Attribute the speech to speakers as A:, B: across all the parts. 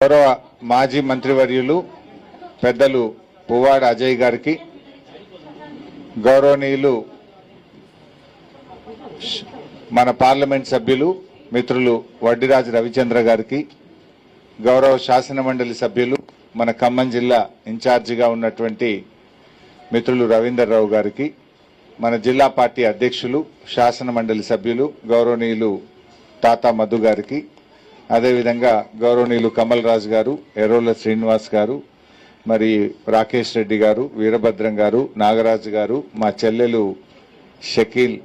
A: గౌరవ మాజీ మంత్రివర్యులు పెద్దలు పువ్వాడ అజయ్ గారికి, గౌరవనీయులు మన పార్లమెంట్ సభ్యులు మిత్రులు వడ్డిరాజు రవిచంద్ర గారికి, గౌరవ శాసన మండలి సభ్యులు మన ఖమ్మం జిల్లా ఇన్ఛార్జిగా ఉన్నటువంటి మిత్రులు రవీందర్ రావు గారికి, మన జిల్లా పార్టీ అధ్యక్షులు శాసన మండలి సభ్యులు గౌరవనీయులు తాతా మధు గారికి, అదేవిధంగా గౌరవనీయులు కమల్ రాజు గారు, ఎర్రోల శ్రీనివాస్ గారు, మరి రాకేష్ రెడ్డి గారు, వీరభద్రం గారు, నాగరాజు గారు, మా చెల్లెలు షకీల్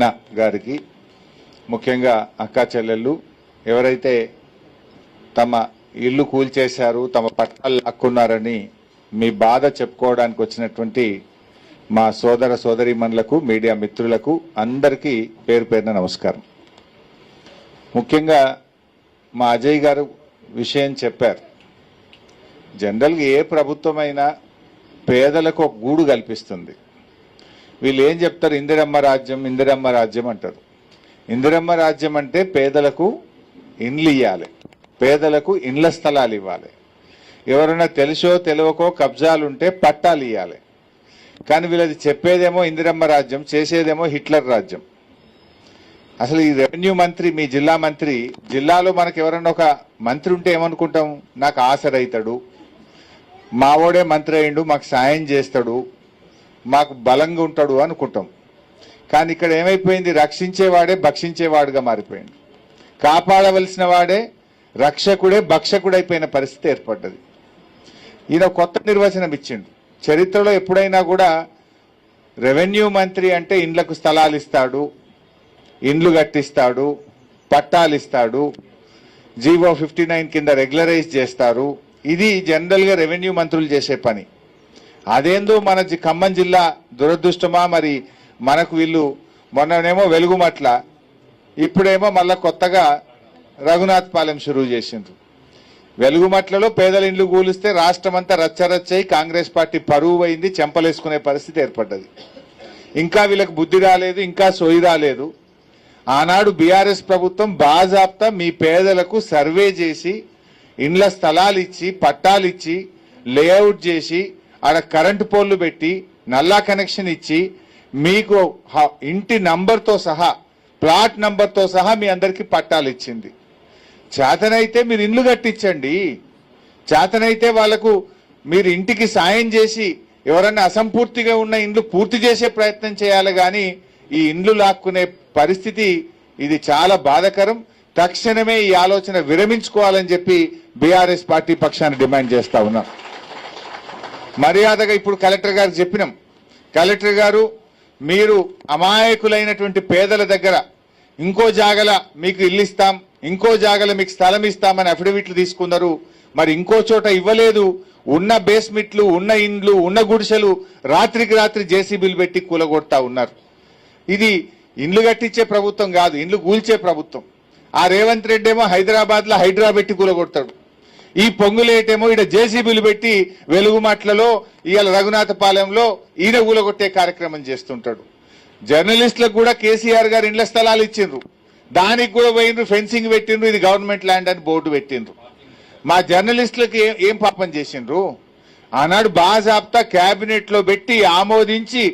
A: నా గారికి, ముఖ్యంగా అక్కా చెల్లెళ్ళు ఎవరైతే తమ ఇల్లు కూల్చేశారు, తమ పట్టాలు లాక్కున్నారని మీ బాధ చెప్పుకోవడానికి వచ్చినటువంటి మా సోదర సోదరీమణులకు, మీడియా మిత్రులకు అందరికీ పేరు పేరున నమస్కారం. ముఖ్యంగా మా అజయ్ గారు విషయం చెప్పారు. జనరల్గా ఏ ప్రభుత్వమైనా పేదలకు ఒక గూడు కల్పిస్తుంది. వీళ్ళు ఏం చెప్తారు? ఇందిరమ్మ రాజ్యం, ఇందిరమ్మ రాజ్యం అంటారు. ఇందిరమ్మ రాజ్యం అంటే పేదలకు ఇండ్లు ఇవ్వాలి, పేదలకు ఇండ్ల స్థలాలు ఇవ్వాలి, ఎవరైనా తెలుసో తెలియకో కబ్జాలుంటే పట్టాలు ఇవ్వాలి. కానీ వీళ్ళది చెప్పేదేమో ఇందిరమ్మ రాజ్యం, చేసేదేమో హిట్లర్ రాజ్యం. అసలు ఈ రెవెన్యూ మంత్రి, మీ జిల్లా మంత్రి, జిల్లాలో మనకు ఎవరన్నా ఒక మంత్రి ఉంటే ఏమనుకుంటాం? నాకు ఆసరైతాడు, మావోడే మంత్రి అయిండు, మాకు సాయం చేస్తాడు, మాకు బలంగా ఉంటాడు అనుకుంటాం. కానీ ఇక్కడ ఏమైపోయింది? రక్షించేవాడే భక్షించేవాడుగా మారిపోయింది. కాపాడవలసిన వాడే రక్షకుడే భక్షకుడైపోయిన పరిస్థితి ఏర్పడ్డది. ఈయన కొత్త నిర్వచనం ఇచ్చిండు. చరిత్రలో ఎప్పుడైనా కూడా రెవెన్యూ మంత్రి అంటే ఇండ్లకు స్థలాలు ఇస్తాడు, ఇండ్లు కట్టిస్తాడు, పట్టాలు ఇస్తాడు, జీవో 59 కింద రెగ్యులరైజ్ చేస్తారు. ఇది జనరల్గా రెవెన్యూ మంత్రులు చేసే పని. అదేందో మన ఖమ్మం జిల్లా దురదృష్టమా మరి, మనకు వీళ్ళు మొన్ననేమో వెలుగుమట్ల, ఇప్పుడేమో మళ్ళా కొత్తగా రఘునాథ్ పాలెం షురూ చేసిండ్రు. వెలుగుమట్లలో పేదల ఇండ్లు కూలిస్తే రాష్ట్రం అంతా రచ్చరచ్చై కాంగ్రెస్ పార్టీ పరువు అయింది, చెంపలేసుకునే పరిస్థితి ఏర్పడ్డది. ఇంకా వీళ్ళకి బుద్ధి రాలేదు, ఇంకా సోయి రాలేదు. ఆనాడు బీఆర్ఎస్ ప్రభుత్వం బాజాప్తా మీ పేదలకు సర్వే చేసి ఇండ్ల స్థలాలు ఇచ్చి, పట్టాలు ఇచ్చి, లేఅవుట్ చేసి, ఆడ కరెంటు పోల్లు పెట్టి, నల్లా కనెక్షన్ ఇచ్చి, మీకు ఇంటి నంబర్తో సహా, ప్లాట్ నంబర్తో సహా మీ అందరికీ పట్టాలు ఇచ్చింది. చేతనైతే మీరు ఇండ్లు కట్టించండి, చేతనైతే వాళ్లకు మీరు ఇంటికి సాయం చేసి ఎవరన్నా అసంపూర్తిగా ఉన్న ఇండ్లు పూర్తి చేసే ప్రయత్నం చేయాలి. కానీ ఈ ఇండ్లు లాక్కునే పరిస్థితి ఇది చాలా బాధాకరం. తక్షణమే ఈ ఆలోచన విరమించుకోవాలని చెప్పి బీఆర్ఎస్ పార్టీ పక్షాన్ని డిమాండ్ చేస్తా ఉన్నాం. మర్యాదగా ఇప్పుడు కలెక్టర్ గారికి చెప్పినాం, కలెక్టర్ గారు మీరు అమాయకులైనటువంటి పేదల దగ్గర ఇంకో జాగల మీకు ఇల్లు ఇస్తాం, ఇంకో జాగల మీకు స్థలం ఇస్తామని అఫిడవిట్లు తీసుకున్నారు, మరి ఇంకో చోట ఇవ్వలేదు. ఉన్న బేస్మెంట్లు, ఉన్న ఇండ్లు, ఉన్న గుడిసెలు రాత్రికి రాత్రి జేసీబీలు పెట్టి కూలగొడతా ఉన్నారు. ఇది ఇండ్లు కట్టించే ప్రభుత్వం కాదు, ఇండ్లు కూల్చే ప్రభుత్వం. ఆ రేవంత్ రెడ్డి ఏమో హైదరాబాద్ లో హైడ్రా పెట్టి కూలగొడతాడు, ఈ పొంగులేటేమో ఈడ జేసీబీలు పెట్టి వెలుగుమట్లలో, ఇవాళ రఘునాథపాలెంలో ఈయన కూలగొట్టే కార్యక్రమం చేస్తుంటాడు. జర్నలిస్టులకు కూడా కేసీఆర్ గారు ఇండ్ల స్థలాలు ఇచ్చిండ్రు, దానికి కూడా పోయిండ్రు, ఫెన్సింగ్ పెట్టిండ్రు, ఇది గవర్నమెంట్ ల్యాండ్ అని బోర్డు పెట్టిండ్రు. మా జర్నలిస్టులకు ఏం పాపం చేసిండ్రు? ఆనాడు బాజాప్తా కేబినెట్ లో పెట్టి ఆమోదించి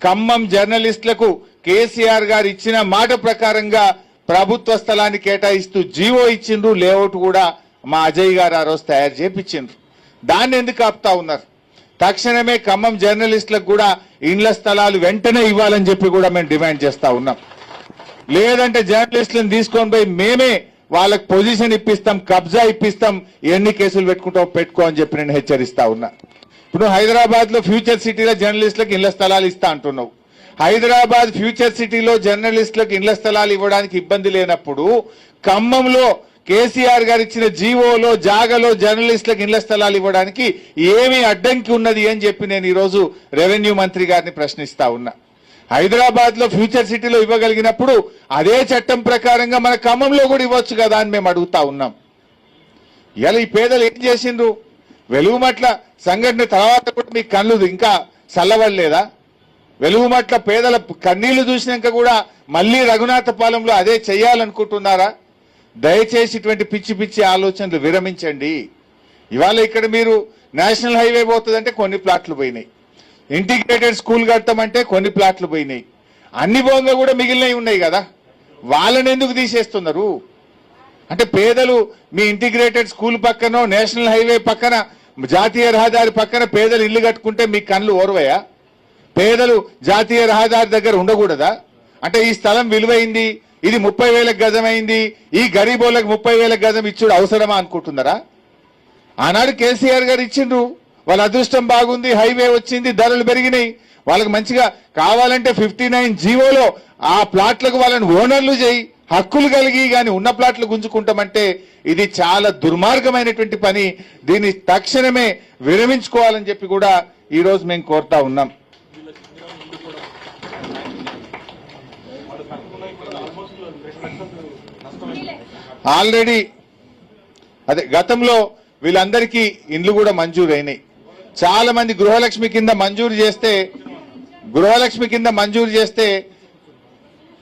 A: ఖమ్మం జర్నలిస్టులకు కేసీఆర్ గారు ఇచ్చిన మాట ప్రకారంగా ప్రభుత్వ స్థలాన్ని కేటాయిస్తూ జీవో ఇచ్చిండ్రు. లేఅవుట్ కూడా మా అజయ్ గారు ఆ రోజు తయారు చేపించిండ్రు. దాన్ని ఎందుకు ఆపుతా ఉన్నారు? తక్షణమే ఖమ్మం జర్నలిస్టులకు కూడా ఇండ్ల స్థలాలు వెంటనే ఇవ్వాలని చెప్పి కూడా మేము డిమాండ్ చేస్తా ఉన్నాం. లేదంటే జర్నలిస్టులను తీసుకొని పోయి మేమే వాళ్ళకి పొజిషన్ ఇప్పిస్తాం, కబ్జా ఇప్పిస్తాం, ఎన్ని కేసులు పెట్టుకో అని చెప్పి నేను హెచ్చరిస్తా ఉన్నా. ఇప్పుడు హైదరాబాద్ లో ఫ్యూచర్ సిటీలో జర్నలిస్టులకు ఇళ్ల స్థలాలు ఇస్తా అంటున్నావు. హైదరాబాద్ ఫ్యూచర్ సిటీలో జర్నలిస్టులకు ఇళ్ల స్థలాలు ఇవ్వడానికి ఇబ్బంది లేనప్పుడు ఖమ్మంలో కేసీఆర్ గారు ఇచ్చిన జీవోలో జాగలో జర్నలిస్టులకు ఇళ్ల స్థలాలు ఇవ్వడానికి ఏమి అడ్డంకి ఉన్నది అని చెప్పి నేను ఈరోజు రెవెన్యూ మంత్రి గారిని ప్రశ్నిస్తా ఉన్నా. హైదరాబాద్ లో ఫ్యూచర్ సిటీలో ఇవ్వగలిగినప్పుడు అదే చట్టం ప్రకారంగా మన ఖమ్మంలో కూడా ఇవ్వచ్చు కదా అని మేము అడుగుతా ఉన్నాం. ఇలా ఈ పేదలు ఏం చేసిండ్రు? వెలుగుమట్ల సంఘటన తర్వాత కూడా మీ కళ్ళు ఇంకా చల్లవడలేదా? వెలుగుమట్ల పేదల కన్నీళ్లు చూసినాక కూడా మళ్ళీ రఘునాథపాలెంలో అదే చెయ్యాలనుకుంటున్నారా? దయచేసి ఇటువంటి పిచ్చి పిచ్చి ఆలోచనలు విరమించండి. ఇవాళ ఇక్కడ మీరు నేషనల్ హైవే పోతుందంటే కొన్ని ప్లాట్లు పోయినాయి, ఇంటిగ్రేటెడ్ స్కూల్ కడతామంటే కొన్ని ప్లాట్లు పోయినాయి, అన్ని భోంగా కూడా మిగిలినవి ఉన్నాయి కదా, వాళ్ళని ఎందుకు తీసేస్తున్నారు? అంటే పేదలు మీ ఇంటిగ్రేటెడ్ స్కూల్ పక్కనో నేషనల్ హైవే పక్కన జాతీయ రహదారి పక్కన పేదలు ఇల్లు కట్టుకుంటే మీ కళ్ళు ఓర్వయా? పేదలు జాతీయ రహదారి దగ్గర ఉండకూడదా? అంటే ఈ స్థలం విలువైంది, ఇది 30,000 గజం అయింది, ఈ గరీబోళ్ళకి 30,000 గజం ఇచ్చుడు అవసరమా అనుకుంటున్నారా? ఆనాడు కేసీఆర్ గారు ఇచ్చిండ్రు, వాళ్ళ అదృష్టం బాగుంది, హైవే వచ్చింది, ధరలు పెరిగినాయి, వాళ్ళకి మంచిగా కావాలంటే 59 జీవోలో ఆ ప్లాట్లకు వాళ్ళని ఓనర్లు చేయి, హక్కులు కలిగి కానీ ఉన్న ప్లాట్లు గుంజుకుంటామంటే ఇది చాలా దుర్మార్గమైనటువంటి పని. దీన్ని తక్షణమే విరమించుకోవాలని చెప్పి కూడా ఈ రోజు మేము కోరుతా ఉన్నాం. ఆల్రెడీ అదే గతంలో వీళ్ళందరికీ ఇండ్లు కూడా మంజూరు అయినాయి. చాలా మంది గృహలక్ష్మి కింద మంజూరు చేస్తే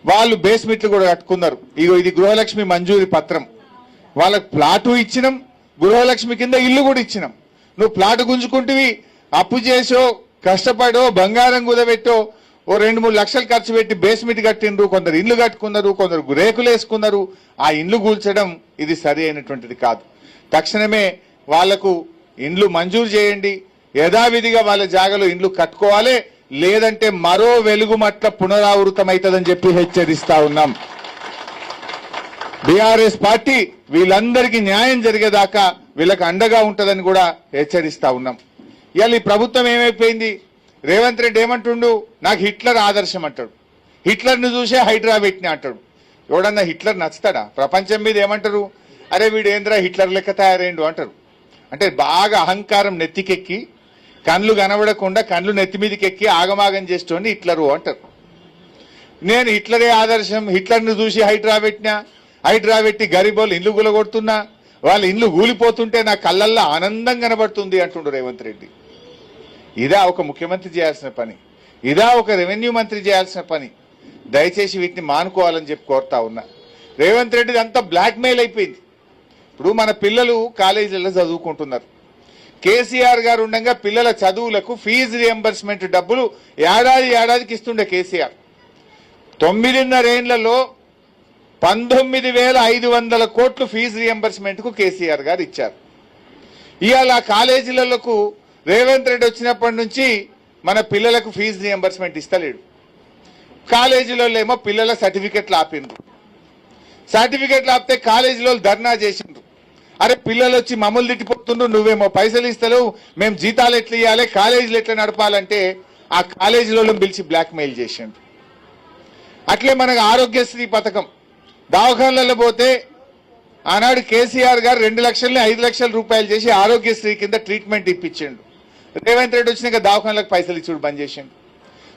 A: వాళ్ళు బేస్మెంట్లు కూడా కట్టుకున్నారు. ఇగో ఇది గృహలక్ష్మి మంజూరి పత్రం, వాళ్ళకి ప్లాటు ఇచ్చినాం, గృహలక్ష్మి కింద ఇల్లు కూడా ఇచ్చినాం. నువ్వు ప్లాటు గుంజుకుంటువి, అప్పు చేసో కష్టపడో బంగారం కుదబెట్టో ఓ 2-3 లక్షలు ఖర్చు పెట్టి బేస్మెంట్ కట్టిండ్రు, కొందరు ఇండ్లు కట్టుకున్నారు, కొందరు రేకులు వేసుకున్నారు. ఆ ఇండ్లు కూల్చడం ఇది సరి అయినటువంటిది కాదు. తక్షణమే వాళ్లకు ఇండ్లు మంజూరు చేయండి, యథావిధిగా వాళ్ళ జాగాలో ఇండ్లు కట్టుకోవాలి, లేదంటే మరో వెలుగుమట్ల పునరావృతమవుతుందని చెప్పి హెచ్చరిస్తా ఉన్నాం. బీఆర్ఎస్ పార్టీ వీళ్ళందరికీ న్యాయం జరిగేదాకా వీళ్ళకి అండగా ఉంటుందని కూడా హెచ్చరిస్తా ఉన్నాం. ఇవాళ ఈ ప్రభుత్వం ఏమైపోయింది? రేవంత్ రెడ్డి ఏమంటుండు, నాకు హిట్లర్ ఆదర్శం అంటాడు, హిట్లర్ను చూసే హైడ్రా పెట్టినా అంటాడు. ఎవడన్నా హిట్లర్ నచ్చుతాడా? ప్రపంచం మీద ఏమంటారు, అరే వీడు ఏంద్రా హిట్లర్ లెక్క తయారైండు అంటారు. అంటే బాగా అహంకారం నెత్తికెక్కి కళ్ళు కనబడకుండా కళ్ళు నెత్తి మీదకి ఎక్కి ఆగమాగం చేస్తోండి హిట్లరు అంటారు. నేను హిట్లరే ఆదర్శం, హిట్లర్ను చూసి హైడ్రా పెట్టి గరీబోళ్ళు ఇండ్లు గులగొడుతున్నా, వాళ్ళ ఇండ్లు కూలిపోతుంటే నా కళ్ళల్లో ఆనందం కనబడుతుంది అంటుండు రేవంత్ రెడ్డి. ఇదా ఒక ముఖ్యమంత్రి చేయాల్సిన పని? ఇదా ఒక రెవెన్యూ మంత్రి చేయాల్సిన పని? దయచేసి వీటిని మానుకోవాలని చెప్పి కోరుతా ఉన్నా. రేవంత్ రెడ్డిది అంతా బ్లాక్మెయిల్ అయిపోయింది. ఇప్పుడు మన పిల్లలు కాలేజీలలో చదువుకుంటున్నారు. కేసీఆర్ గారు ఉండగా పిల్లల చదువులకు ఫీజు రియంబర్స్మెంట్ డబ్బులు ఏడాదికి ఇస్తుండే కేసీఆర్. 9.5 ఏళ్లలో 19,500 కోట్లు ఫీజు రియంబర్స్మెంట్ కు కేసీఆర్ గారు ఇచ్చారు. ఇవాళ కాలేజీలకు రేవంత్ రెడ్డి వచ్చినప్పటి నుంచి మన పిల్లలకు ఫీజు రియంబర్స్మెంట్ ఇస్తలేడు. కాలేజీలలో ఏమో పిల్లల సర్టిఫికెట్లు ఆపిండ్రు. సర్టిఫికెట్లు ఆపితే కాలేజీలో ధర్నా చేసిండ్రు. అరే పిల్లలు వచ్చి మమ్మల్ని తిట్టిపోతుండ్రు, నువ్వేమో పైసలు ఇస్తలేవు, మేము జీతాలు ఎట్లా ఇవ్వాలి, కాలేజీలు ఎట్లా నడపాలంటే ఆ కాలేజీలో పిలిచి బ్లాక్మెయిల్ చేసిండ్రు. అట్లే మనకు ఆరోగ్యశ్రీ పథకం దవాఖానలలో పోతే ఆనాడు కేసీఆర్ గారు 2 లక్షల్ని 5 లక్షల రూపాయలు చేసి ఆరోగ్యశ్రీ కింద ట్రీట్మెంట్ ఇప్పించిండు. రేవంత్ రెడ్డి వచ్చినాక దవాఖానలకు పైసలు ఇచ్చుడు బంద్ చేసిండు.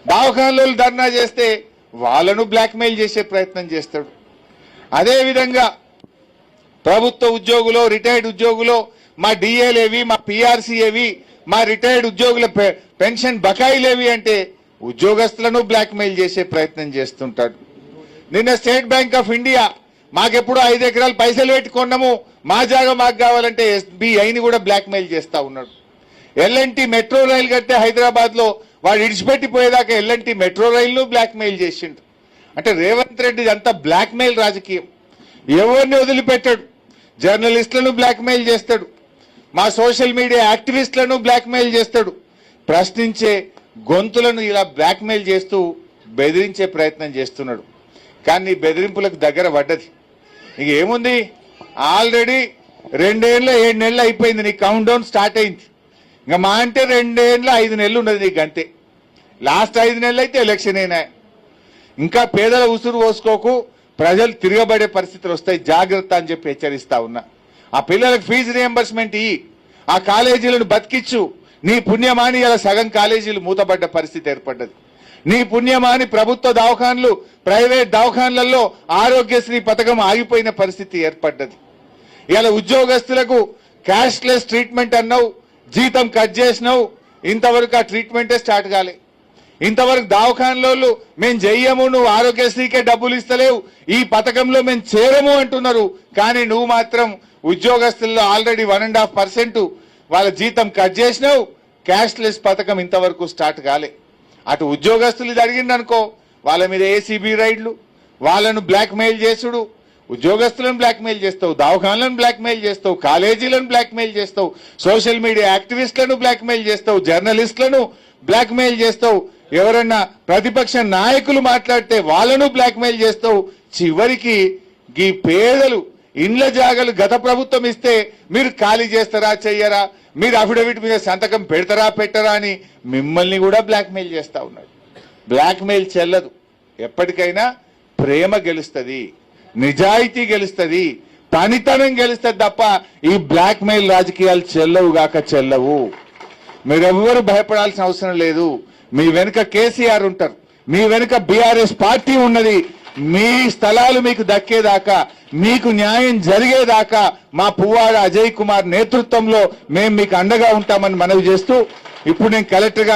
A: దవాఖానలో ధర్నా చేస్తే వాళ్ళను బ్లాక్మెయిల్ చేసే ప్రయత్నం చేస్తాడు. అదేవిధంగా ప్రభుత్వ ఉద్యోగులు, రిటైర్డ్ ఉద్యోగులు, మా డిఏలేవి, మా పిఆర్సీఏవి, మా రిటైర్డ్ ఉద్యోగుల పెన్షన్ బకాయిలేవి అంటే ఉద్యోగస్తులను బ్లాక్మెయిల్ చేసే ప్రయత్నం చేస్తుంటాడు. నిన్న స్టేట్ బ్యాంక్ ఆఫ్ ఇండియా మాకెప్పుడు 5 ఎకరాలు పైసలు పెట్టుకున్నాము, మా జాగా మాకు కావాలంటే ఎస్బీఐని కూడా బ్లాక్మెయిల్ చేస్తా ఉన్నాడు. ఎల్ఎన్టీ మెట్రో రైలు కడితే హైదరాబాద్ లో వాడు ఇడిచిపెట్టిపోయేదాకా ఎల్ఎన్టీ మెట్రో రైలును బ్లాక్మెయిల్ చేసిండు. అంటే రేవంత్ రెడ్డి అంతా బ్లాక్మెయిల్ రాజకీయం. ఎవరిని వదిలిపెట్టాడు. జర్నలిస్టులను బ్లాక్మెయిల్ చేస్తాడు, మా సోషల్ మీడియా యాక్టివిస్టులను బ్లాక్మెయిల్ చేస్తాడు. ప్రశ్నించే గొంతులను ఇలా బ్లాక్మెయిల్ చేస్తూ బెదిరించే ప్రయత్నం చేస్తున్నాడు. కానీ బెదిరింపులకు దగ్గర పడ్డది. ఇక ఏముంది, ఆల్రెడీ 2 ఏళ్ళు 7 నెలలు అయిపోయింది, నీ కౌంట్ డౌన్ స్టార్ట్ అయింది. ఇంకా మా అంటే 2 ఏళ్ళు 5 నెలలు ఉన్నది నీకు అంతే. లాస్ట్ 5 నెలలు అయితే ఎలక్షన్ అయినా. ఇంకా పేదల ఉసురు పోసుకోకు, ప్రజలు తిరగబడే పరిస్థితులు వస్తాయి, జాగ్రత్త అని చెప్పి హెచ్చరిస్తా ఉన్నా. ఆ పిల్లలకు ఫీజు రియంబర్స్మెంట్ ఇయ్యి, ఆ కాలేజీలను బతికిచ్చు. నీ పుణ్యమాని ఇలా సగం కాలేజీలు మూతపడ్డ పరిస్థితి ఏర్పడ్డది. నీ పుణ్యమాని ప్రభుత్వ దవాఖాన్లు, ప్రైవేట్ దవాఖాన్లలో ఆరోగ్యశ్రీ పథకం ఆగిపోయిన పరిస్థితి ఏర్పడ్డది. ఇలా ఉద్యోగస్తులకు క్యాష్లెస్ ట్రీట్మెంట్ అన్నావు, జీతం కట్ చేసినావు, ఇంతవరకు ఆ ట్రీట్మెంటే స్టార్ట్ కాలే. ఇంతవరకు దవాఖానలోళ్ళు మేము చెయ్యము, నువ్వు ఆరోగ్యశ్రీకే డబ్బులు ఇస్తలేవు, ఈ పథకంలో మేము చేరము అంటున్నారు. కానీ నువ్వు మాత్రం ఉద్యోగస్తుల్లో ఆల్రెడీ 1.5% వాళ్ళ జీతం కట్ చేసినావు. క్యాష్లెస్ పథకం ఇంతవరకు స్టార్ట్ కాలే. అటు ఉద్యోగస్తులు జరిగిందనుకో, వాళ్ళ మీద ఏసీబీ రైడ్లు, వాళ్ళను బ్లాక్ మెయిల్ చేసుడు, ఉద్యోగస్తులను బ్లాక్ మెయిల్ చేస్తావు, దవాఖానలను బ్లాక్ మెయిల్ చేస్తావు, కాలేజీలను బ్లాక్ మెయిల్ చేస్తావు, సోషల్ మీడియా యాక్టివిస్టులను బ్లాక్ మెయిల్ చేస్తావు, జర్నలిస్టులను బ్లాక్ మెయిల్ చేస్తావు, ఎవరన్నా ప్రతిపక్ష నాయకులు మాట్లాడితే వాళ్ళను బ్లాక్ మెయిల్ చేస్తావు. చివరికి ఈ పేదలు ఇండ్ల జాగలు గత ప్రభుత్వం ఇస్తే మీరు ఖాళీ చేస్తారా చెయ్యరా, మీరు అఫిడవిట్ మీద సంతకం పెడతారా పెట్టరా అని మిమ్మల్ని కూడా బ్లాక్ మెయిల్ చేస్తా ఉన్నాడు. బ్లాక్ మెయిల్ చెల్లదు. ఎప్పటికైనా ప్రేమ గెలుస్తుంది, నిజాయితీ గెలుస్తుంది, పనితనం గెలుస్తుంది తప్ప ఈ బ్లాక్ మెయిల్ రాజకీయాలు చెల్లవు గాక చెల్లవు. మీరెవ్వరూ భయపడాల్సిన అవసరం లేదు. మీ వెనుక కేసీఆర్ ఉంటారు, మీ వెనుక బీఆర్ఎస్ పార్టీ ఉన్నది. మీ స్థలాలు మీకు దక్కేదాకా, మీకు న్యాయం జరిగేదాకా మా పువ్వాడ అజయ్ కుమార్ నేతృత్వంలో మేము మీకు అండగా ఉంటామని మనవి చేస్తూ ఇప్పుడు నేను కలెక్టర్ గారు